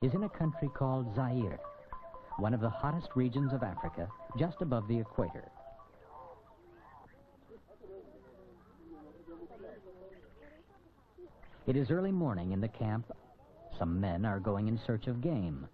is in a country called Zaire, one of the hottest regions of Africa, just above the equator. It is early morning in the camp. Some men are going in search of game.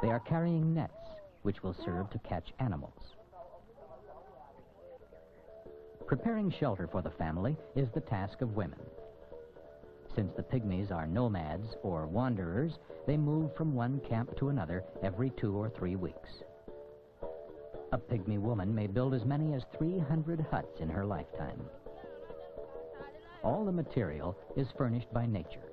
They are carrying nets, which will serve to catch animals. Preparing shelter for the family is the task of women. Since the Pygmies are nomads or wanderers, they move from one camp to another every 2 or 3 weeks. A Pygmy woman may build as many as 300 huts in her lifetime. All the material is furnished by nature.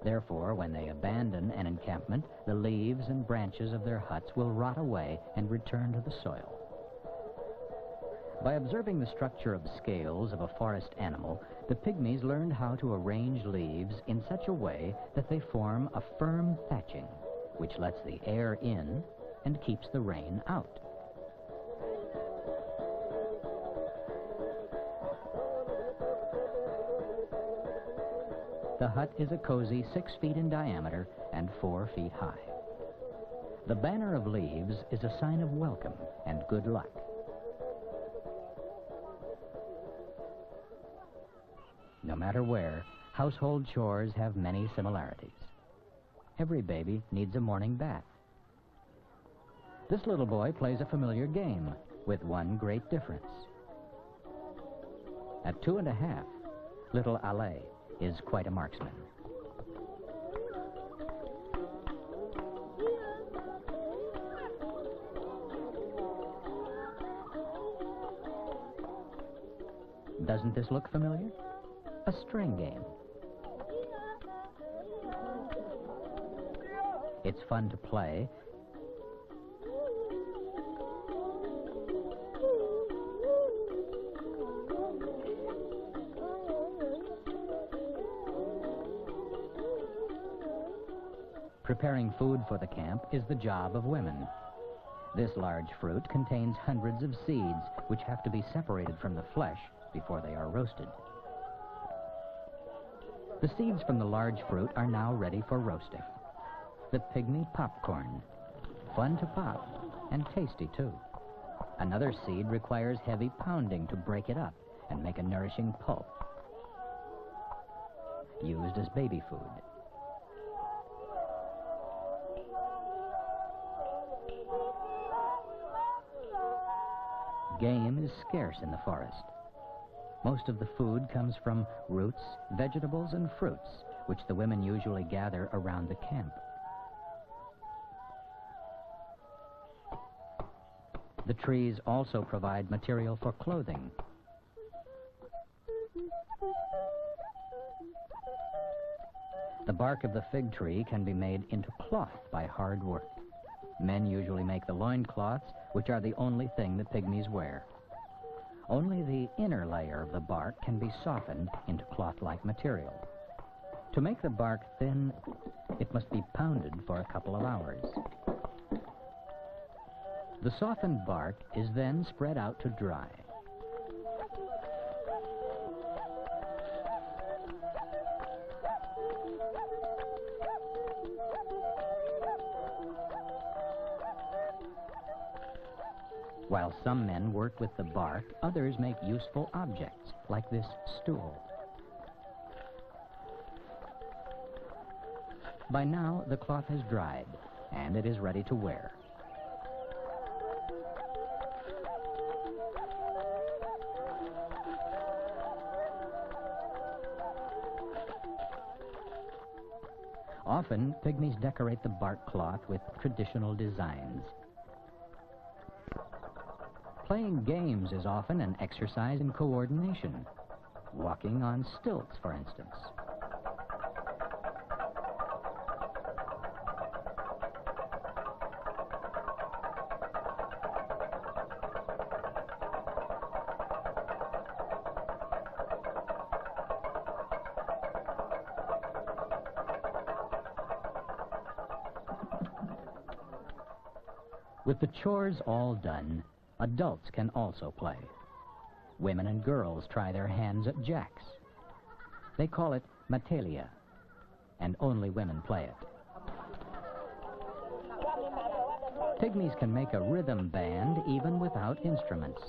Therefore, when they abandon an encampment, the leaves and branches of their huts will rot away and return to the soil. By observing the structure of scales of a forest animal, the Pygmies learned how to arrange leaves in such a way that they form a firm thatching, which lets the air in and keeps the rain out. The hut is a cozy 6 feet in diameter and 4 feet high. The banner of leaves is a sign of welcome and good luck. No matter where, household chores have many similarities. Every baby needs a morning bath. This little boy plays a familiar game, with one great difference. At 2 1/2, little Ale is quite a marksman. Doesn't this look familiar? A string game. It's fun to play. Preparing food for the camp is the job of women. This large fruit contains hundreds of seeds, which have to be separated from the flesh before they are roasted. The seeds from the large fruit are now ready for roasting. The Pygmy popcorn. Fun to pop, and tasty too. Another seed requires heavy pounding to break it up and make a nourishing pulp. Used as baby food. Game is scarce in the forest. Most of the food comes from roots, vegetables, and fruits, which the women usually gather around the camp. The trees also provide material for clothing. The bark of the fig tree can be made into cloth by hard work. Men usually make the loincloths, which are the only thing the Pygmies wear. Only the inner layer of the bark can be softened into cloth-like material. To make the bark thin, it must be pounded for a couple of hours. The softened bark is then spread out to dry. While some men work with the bark, others make useful objects, like this stool. By now, the cloth has dried, and it is ready to wear. Often, Pygmies decorate the bark cloth with traditional designs. Playing games is often an exercise in coordination. Walking on stilts, for instance. With the chores all done, adults can also play. Women and girls try their hands at jacks. They call it matelia, and only women play it. Pygmies can make a rhythm band even without instruments.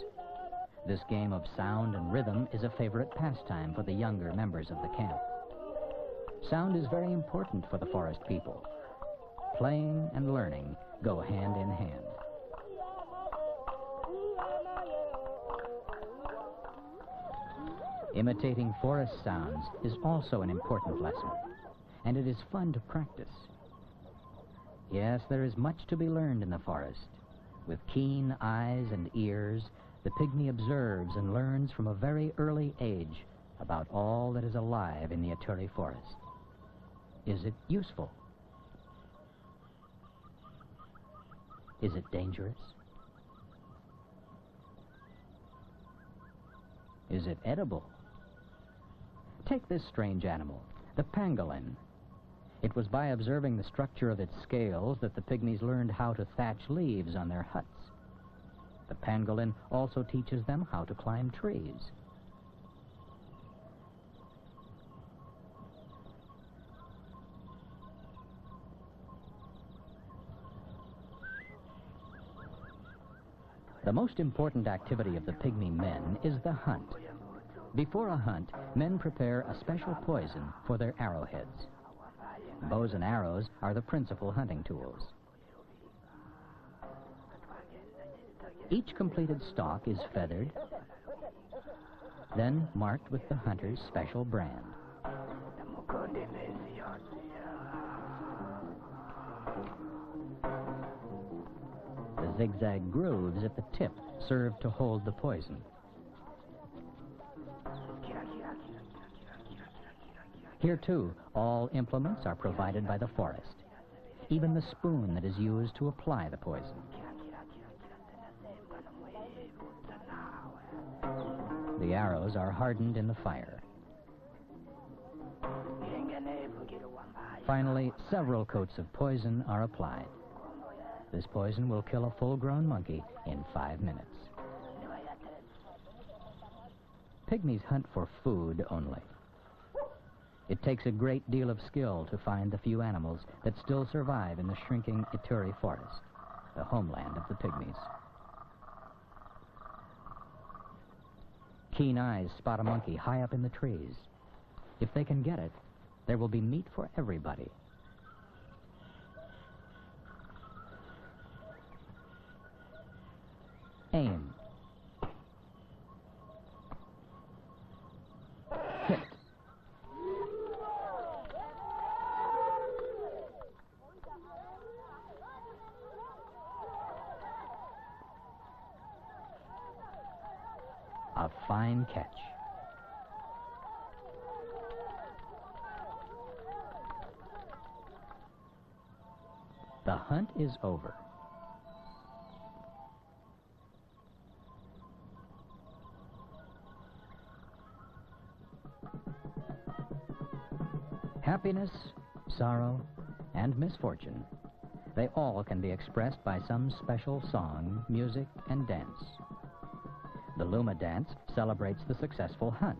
This game of sound and rhythm is a favorite pastime for the younger members of the camp. Sound is very important for the forest people. Playing and learning go hand in hand. Imitating forest sounds is also an important lesson, and it is fun to practice. Yes, there is much to be learned in the forest. With keen eyes and ears, the pygmy observes and learns from a very early age about all that is alive in the Ituri forest. Is it useful? Is it dangerous? Is it edible? Take this strange animal, the pangolin. It was by observing the structure of its scales that the pygmies learned how to thatch leaves on their huts. The pangolin also teaches them how to climb trees. The most important activity of the pygmy men is the hunt. Before a hunt, men prepare a special poison for their arrowheads. Bows and arrows are the principal hunting tools. Each completed stalk is feathered, then marked with the hunter's special brand. The zigzag grooves at the tip serve to hold the poison. Here, too, all implements are provided by the forest, even the spoon that is used to apply the poison. The arrows are hardened in the fire. Finally, several coats of poison are applied. This poison will kill a full-grown monkey in 5 minutes. Pygmies hunt for food only. It takes a great deal of skill to find the few animals that still survive in the shrinking Ituri forest, the homeland of the pygmies. Keen eyes spot a monkey high up in the trees. If they can get it, there will be meat for everybody. Aim. Hit. A fine catch. The hunt is over. Happiness, sorrow, and misfortune, they all can be expressed by some special song, music, and dance. The Luma dance celebrates the successful hunt.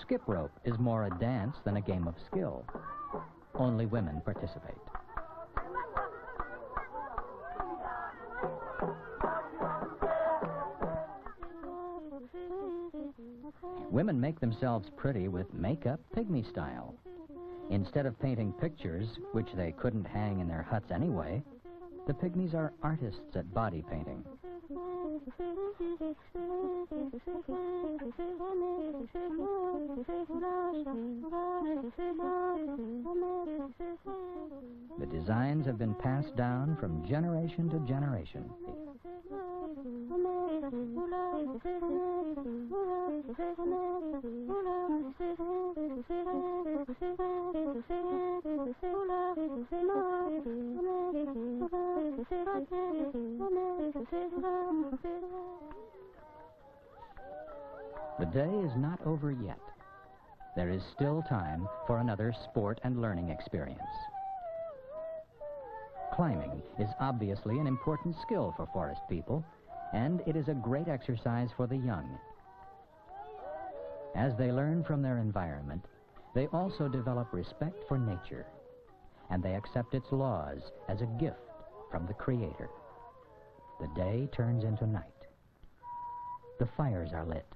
Skip rope is more a dance than a game of skill. Only women participate. Women make themselves pretty with makeup pygmy style. Instead of painting pictures, which they couldn't hang in their huts anyway, the pygmies are artists at body painting. The designs have been passed down from generation to generation. The day is not over yet. There is still time for another sport and learning experience. Climbing is obviously an important skill for forest people, and it is a great exercise for the young. As they learn from their environment, they also develop respect for nature, and they accept its laws as a gift from the Creator. The day turns into night. The fires are lit.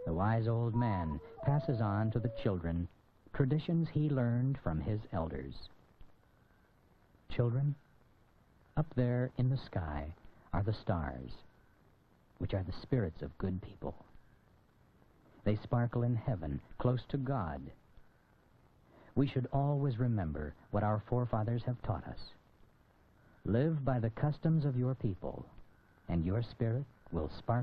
The wise old man passes on to the children traditions he learned from his elders. Children, up there in the sky are the stars, which are the spirits of good people. They sparkle in heaven, close to God. We should always remember what our forefathers have taught us. Live by the customs of your people, and your spirit will sparkle